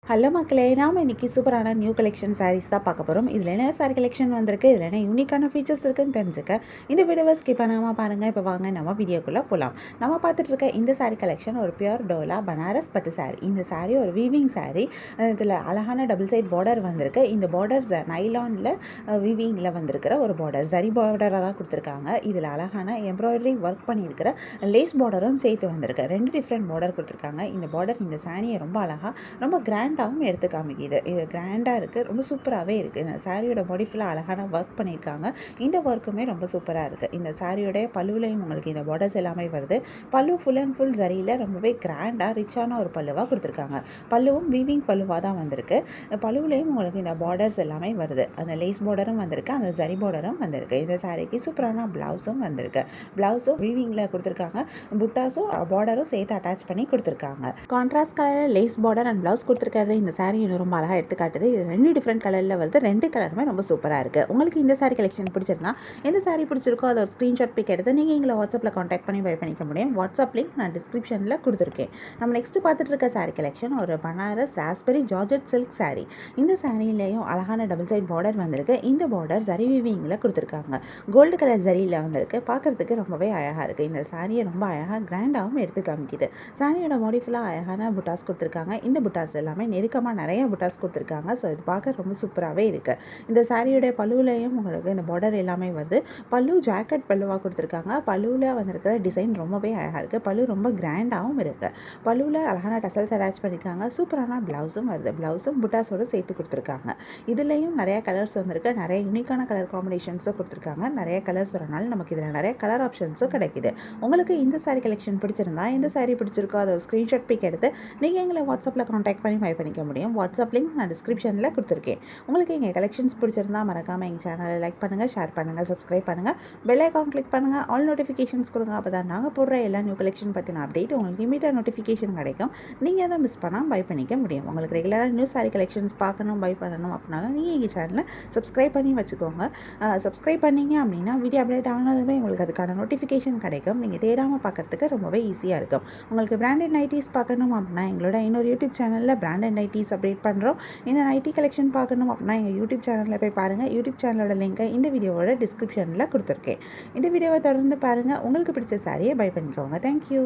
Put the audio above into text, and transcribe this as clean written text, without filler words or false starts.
Hello மக்களே! நாம இன்னைக்கு சூப்பரான நியூ கலெக்ஷன் சாரீஸ் தான் பார்க்க போறோம். இதில என்ன சாரி கலெக்ஷன் வந்திருக்கு, இதில என்ன யூனிக்கான ஃபீச்சர்ஸ் இருக்குன்னு தெரிஞ்சுக்க இந்த வீடியோவ ஸ்கிப் பண்ணாம பாருங்க. இப்போ வாங்க நம்ம வீடியோக்குள்ள போலாம். நம்ம பார்த்துட்டு இருக்க இந்த சாரி கலெக்ஷன் ஒரு பியூர் டோலா பனாரஸ் பட்டு சாரி. இந்த சாரி ஒரு வீவிங் சாரி. இதில அழகான டபுள் சைட் பார்டர் வந்திருக்கு. இந்த பார்டர் நைலான்ல வீவிங்ல வந்திருக்கிற ஒரு பார்டர். ஜரி பார்டரா தான் குடுத்துருக்காங்க. இதில அழகான எம்ப்ராய்டரி ஒர்க் பண்ணியிருக்கிற லேஸ் பார்டரும் சேர்த்து வந்திருக்கு. 2 டிஃப்ரெண்ட் பார்டர் குடுத்துருக்காங்க. இந்த பார்டர் இந்த சாரியை ரொம்ப அழகா ரொம்ப கிராண்டாகவும் எடுத்து காமிக்குது. இது கிராண்டாக இருக்குது, ரொம்ப சூப்பராகவே இருக்குது. இந்த சாரியோட பாடி ஃபுல்லாக அழகான ஒர்க் பண்ணியிருக்காங்க. இந்த ஒர்க்குமே ரொம்ப சூப்பராக இருக்குது. இந்த சாரியோடைய பல்லுலையும் உங்களுக்கு இந்த பார்டர்ஸ் எல்லாமே வருது. பல்லு ஃபுல் அண்ட் ஃபுல் ஜரியில் ரொம்பவே கிராண்டாக ரிச்சான ஒரு பல்லுவாக கொடுத்துருக்காங்க. பல்லுவும் வீவிங் பல்லுவாக தான் வந்திருக்கு. பல்லுலையும் உங்களுக்கு இந்த பார்டர்ஸ் எல்லாமே வருது. அந்த லேஸ் பார்டரும் வந்திருக்கு, அந்த ஜரி பார்டரும் வந்திருக்கு. இந்த சாரிக்கு சூப்பரான ப்ளவுஸும் வந்திருக்கு. ப்ளவுஸும் வீவிங்கில் கொடுத்துருக்காங்க, புட்டாஸும் பார்டரும் சேர்த்து அட்டாச் பண்ணி கொடுத்துருக்காங்க. கான்ட்ராஸ்ட் கலரில் லேஸ் பார்டர் அண்ட் ப்ளவுஸ் கொடுத்துருக்கிறது இந்த சாரீ இன்னும் ரொம்ப அழகாக எடுத்துக்காட்டுது. இது 2 டிஃப்ரெண்ட் கலரில் வருது. 2 கலருமே ரொம்ப சூப்பராக இருக்குது. உங்களுக்கு இந்த சாரீ கலெக்ஷன் பிடிச்சிருந்தா எந்த சாரீ பிடிச்சிருக்கோ அதை ஒரு ஸ்க்ரீன்ஷாட் பிக் எடுத்து நீங்கள் எங்களை வாட்ஸ்அப்பில் காண்டாக்ட் பண்ணி பை பண்ணிக்க முடியும். வாட்ஸ்அப் லிங்க் நான் டிஸ்கிரிப்ஷனில் கொடுத்துருக்கேன். நம்ம நெக்ஸ்ட் பார்த்துட்டு இருக்க சாரீ கலெக்ஷன் ஒரு Banaras raspberry georgette silk sari. இந்த சாரிலையும் அழகான டபுள் சைட் பார்டர் வந்திருக்கு. இந்த பார்டர் ஜரி வீவிங்கில் கொடுத்துருக்காங்க. கோல்டு கலர் ஜரியில் வந்திருக்கு. பார்க்குறதுக்கு ரொம்பவே அழகாக இருக்குது. இந்த சாரியை ரொம்ப அழகாக கிராண்டாகவும் எடுத்து காமிக்குது. சாரியோட பாடி ஃபுல்லாக அழகான புட்டாஸ் கொடுத்துருக்காங்க. இந்த புட்டாஸ் எல்லாமே நெருக்கமாக நிறைய புட்டாஸ் கொடுத்துருக்காங்க. ஸோ இது பார்க்க ரொம்ப சூப்பராகவே இருக்குது. இந்த சாரியோடைய பல்லுலையும் உங்களுக்கு இந்த பார்டர் எல்லாமே வருது. பல்லு ஜாக்கெட் பல்லுவாக கொடுத்துருக்காங்க. பல்லுவில் வந்திருக்கிற டிசைன் ரொம்பவே அழகாக இருக்குது. பல்லு ரொம்ப கிராண்டாகவும் இருக்குது. பல்லுவில் அழகான டசல்ஸ் அட்டாச் பண்ணியிருக்காங்க. சூப்பரான ப்ளவுஸும் வருது. ப்ளவுஸும் புட்டாஸோடு சேர்த்து கொடுத்துருக்காங்க. இதுலேயும் நிறைய கலர்ஸ் வந்திருக்கு. நிறைய யூனிக்கான கலர் காம்பினேஷன்ஸும் கொடுத்துருக்காங்க. நிறைய கலர்ஸ் வரனால நமக்கு இதில் நிறைய கலர் ஆப்ஷன்ஸும் கிடைக்குது. உங்களுக்கு இந்த சாரி கலெக்ஷன் பிடிச்சிருந்தா எந்த சாரி பிடிச்சிருக்கோ அதை ஒரு ஸ்க்ரீன்ஷாட் பிக் எடுத்து நீங்கள் எங்களை வாட்ஸ்அப்பில் காண்டாக்ட் பண்ணி பை பண்ணிக்க முடியும். வாட்ஸ்அப் லிங்க் நான் டிஸ்கிரிப்ஷனில் கொடுத்துருக்கேன். உங்களுக்கு எங்கள் கலெக்ஷன்ஸ் பிடிச்சிருந்தா மறக்காமல் எங்கள் சேனலை லைக் பண்ணுங்கள், ஷேர் பண்ணுங்கள், சப்ஸ்கிரைப் பண்ணுங்கள், பெல் ஐக்கான் கிளிக் பண்ணுங்கள், ஆல் நோட்டிஃபிகேஷன்ஸ் கொடுங்க. அப்போ தான் நாங்கள் போடுற எல்லா நியூ கலெக்ஷன் பற்றின அப்டேட் உங்களுக்கு இமீடியட் நோட்டிஃபிகேஷன் கிடைக்கும். நீங்கள் அதை மிஸ் பண்ணால் பை பண்ணிக்க முடியும். உங்களுக்கு ரெகுலராக நியூ சாரி கலெக்ஷன்ஸ் பார்க்கணும், பை பண்ணணும் அப்படின்னாலும் நீங்கள் எங்கள் சேனலை சப்ஸ்கிரைப் பண்ணி வச்சுக்கோங்க. சப்ஸ்கிரைப் பண்ணிங்க அப்படின்னா வீடியோ அப்டேட் ஆனதுமே உங்களுக்கு அதுக்கான நோட்டிஃபிகேஷன் கிடைக்கும். நீங்கள் தேடாமல் பார்க்கறதுக்கு ரொம்பவே ஈஸியாக இருக்கும். உங்களுக்கு பிராண்டட் நைட்டிஸ் பார்க்கணும் அப்படின்னா எங்களோட இன்னொரு யூடியூப் சேனலில் பிராண்டட் நைட்டிஸ் அப்டேட் பண்ணுறோம். இந்த நைட்டி கலெக்ஷன் பார்க்கணும் அப்படின்னா எங்கள் யூடியூப் சேனலில் போய் பாருங்கள். யூடியூப் சேனலோட லிங்கை இந்த வீடியோவோட டிஸ்கிரிப்ஷனில் கொடுத்துருக்கேன். இந்த வீடியோவை தொடர்ந்து பாருங்கள். உங்களுக்கு பிடிச்ச சாரியை பை பண்ணிக்கோங்க. தேங்க்யூ.